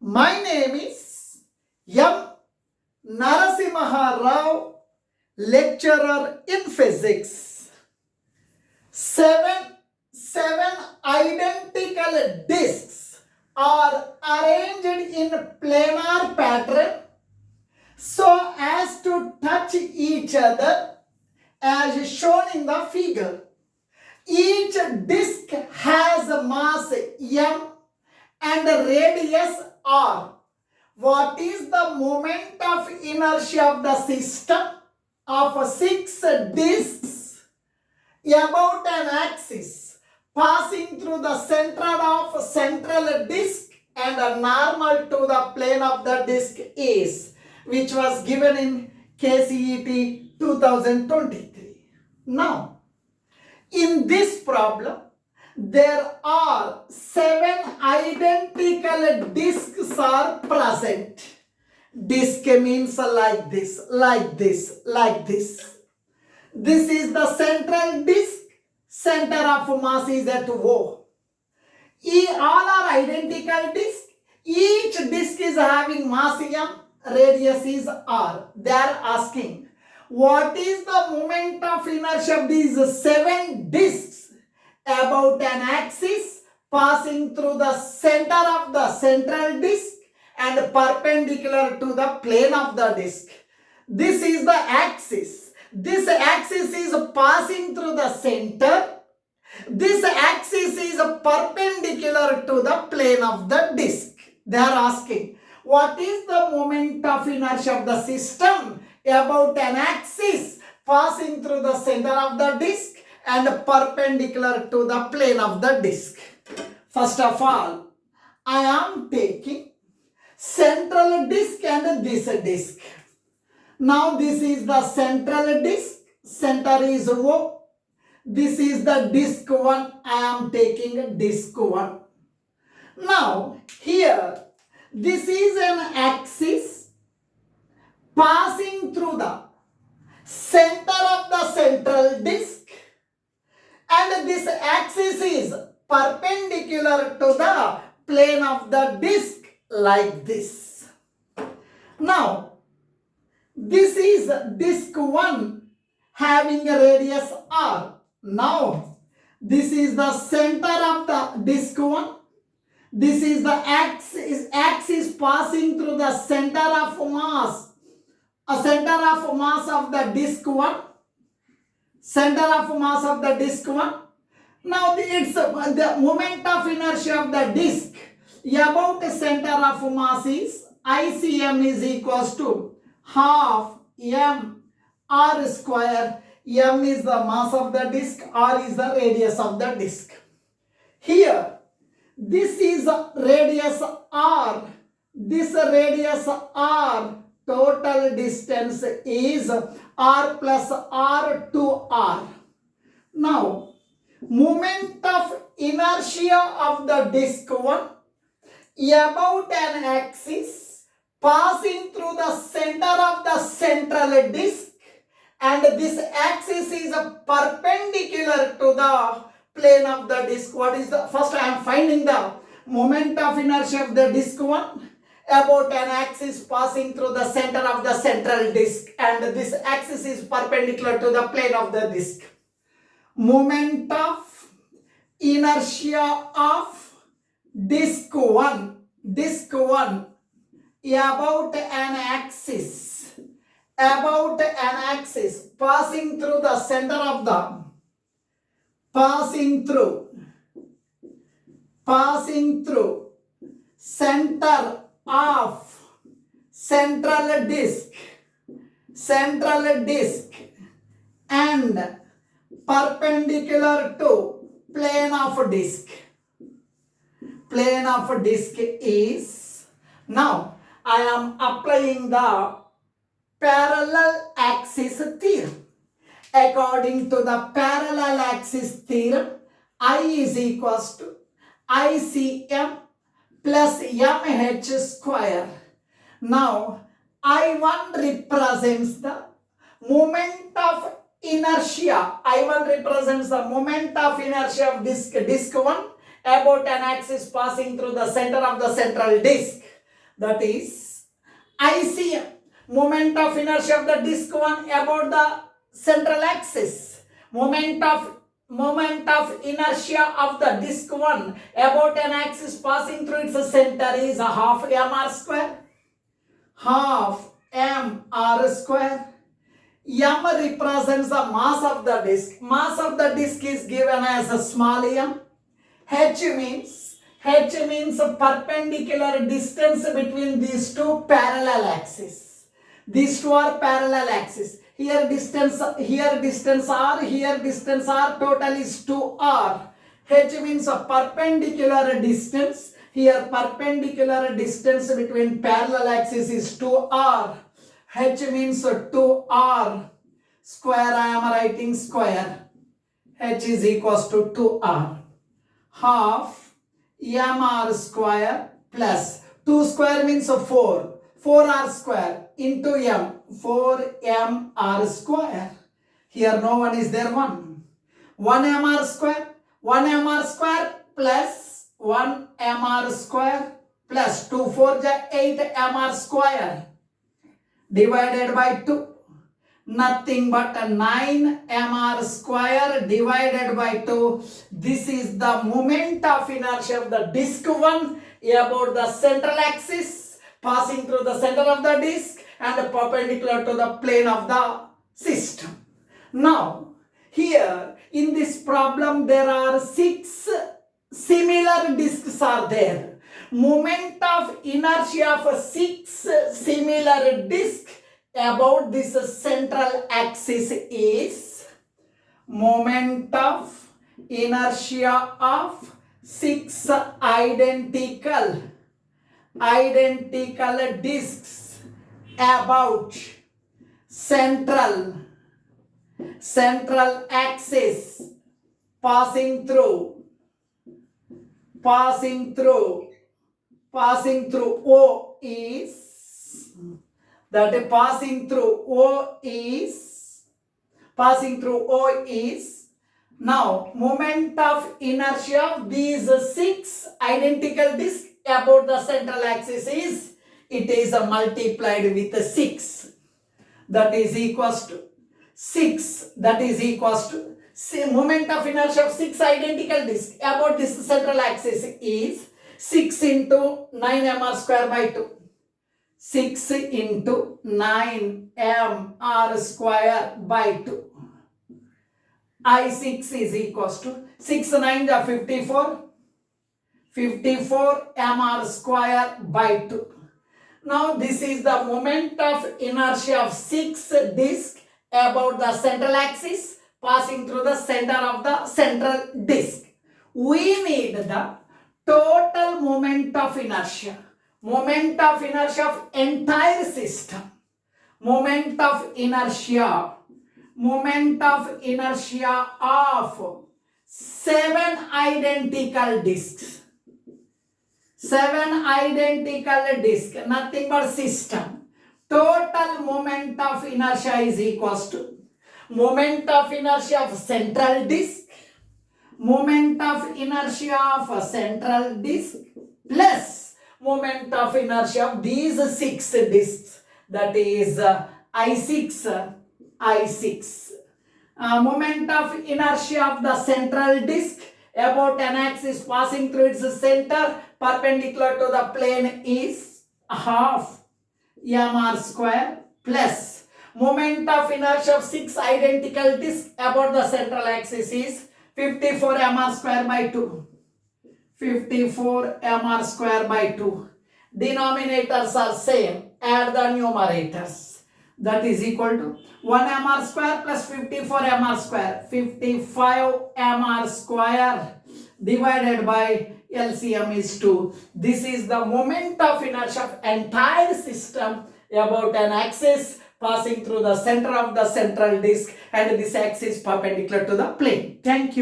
My name is M. Narasimharao, lecturer in physics. Seven identical discs are arranged in planar pattern so as to touch each other as shown in the figure. Each disc has a mass m and a radius r. What is the moment of inertia of the system of 6 discs about an axis passing through the center of central disc and a normal to the plane of the disc is, which was given in KCET 2023. Now, in this problem, there are 7 identical discs are present. Disc means like this, like this, like this. This is the central disc. Center of mass is at O. All are identical discs. Each disc is having mass m, radius is r. They are asking, what is the moment of inertia of these 7 discs about an axis passing through the center of the central disc and perpendicular to the plane of the disc? This is the axis. This axis is passing through the center. This axis is perpendicular to the plane of the disc. They are asking, what is the moment of inertia of the system about an axis passing through the center of the disc and perpendicular to the plane of the disc? First of all, I am taking central disc and this disc. Now this is the central disc, center is O. This is the disc 1, I am taking disc 1. Now here, this is an axis passing through the center of the central disc, and this axis is perpendicular to the plane of the disc like this. Now, this is disc 1 having a radius r. Now, this is the center of the disc 1. This is the axis passing through the center of mass. A center of mass of the disc 1. Center of mass of the disc 1. Now, it's the moment of inertia of the disc about the center of mass is ICM is equals to half m r square. M is the mass of the disc, r is the radius of the disc. Here, this is radius r, this radius r, total distance is r plus r to r. Now, moment of inertia of the disc 1 about an axis passing through the center of the central disc, and this axis is perpendicular to the plane of the disc. What is the, first I am finding the moment of inertia of the disc 1 about an axis passing through the center of the central disc, and this axis is perpendicular to the plane of the disc. Moment of inertia of disc 1 about an axis passing through the center of the passing through center of central disc and perpendicular to plane of disc. Plane of disc is, now I am applying the parallel axis theorem. According to the parallel axis theorem, I is equals to ICM plus MH square. Now, I1 represents the moment of inertia. I1 represents the moment of inertia of disc 1 about an axis passing through the center of the central disc. that is ICM, moment of inertia of the disk 1 about the central axis. Moment of inertia of the disk 1 about an axis passing through its center is a half mr square. Half mr square. M represents the mass of the disk. Mass of the disk is given as a small m. H means a perpendicular distance between these two parallel axes. These two are parallel axes. Here distance r, here distance r, total is 2r. H means a perpendicular distance. Here perpendicular distance between parallel axes is 2r. H means 2r square. I am writing square. H is equals to 2r. Half mr square plus 2 square means 4. 4r square into m. 4mr square. Here no one is there. 1. 1 mr square. 1 mr square plus 1 mr square plus 2 4 8 mr square divided by 2. Nothing but 9 mr square divided by 2. This is the moment of inertia of the disk 1 about the central axis passing through the center of the disk and perpendicular to the plane of the system. Now, here in this problem there are 6 similar disks are there. Moment of inertia of 6 similar disks about this central axis is moment of inertia of 6 identical disks about central axis passing through O is now moment of inertia of these 6 identical disks about the central axis is, it is multiplied with 6, that is equals to 6, that is equals to moment of inertia of 6 identical disks about this central axis is 6 into 9 mr square by 2. 6 into 9 mr square by 2. I6 is equals to 6 9 are 54 mr square by 2. Now this is the moment of inertia of 6 disks about the central axis passing through the center of the central disk. We need the total moment of inertia of entire system. Moment of inertia of 7 identical disks. 7 identical disks, nothing but system. Total moment of inertia is equals to moment of inertia of central disk, moment of inertia of central disk plus moment of inertia of these 6 disks, that is I6. Moment of inertia of the central disk about an axis passing through its center perpendicular to the plane is half mr square plus moment of inertia of 6 identical disks about the central axis is 54 mr square by 2. 54 mr square by 2. Denominators are same. Add the numerators. That is equal to 1 mr square plus 54 mr square. 55 mr square divided by LCM is 2. This is the moment of inertia of entire system about an axis passing through the center of the central disk and this axis perpendicular to the plane. Thank you.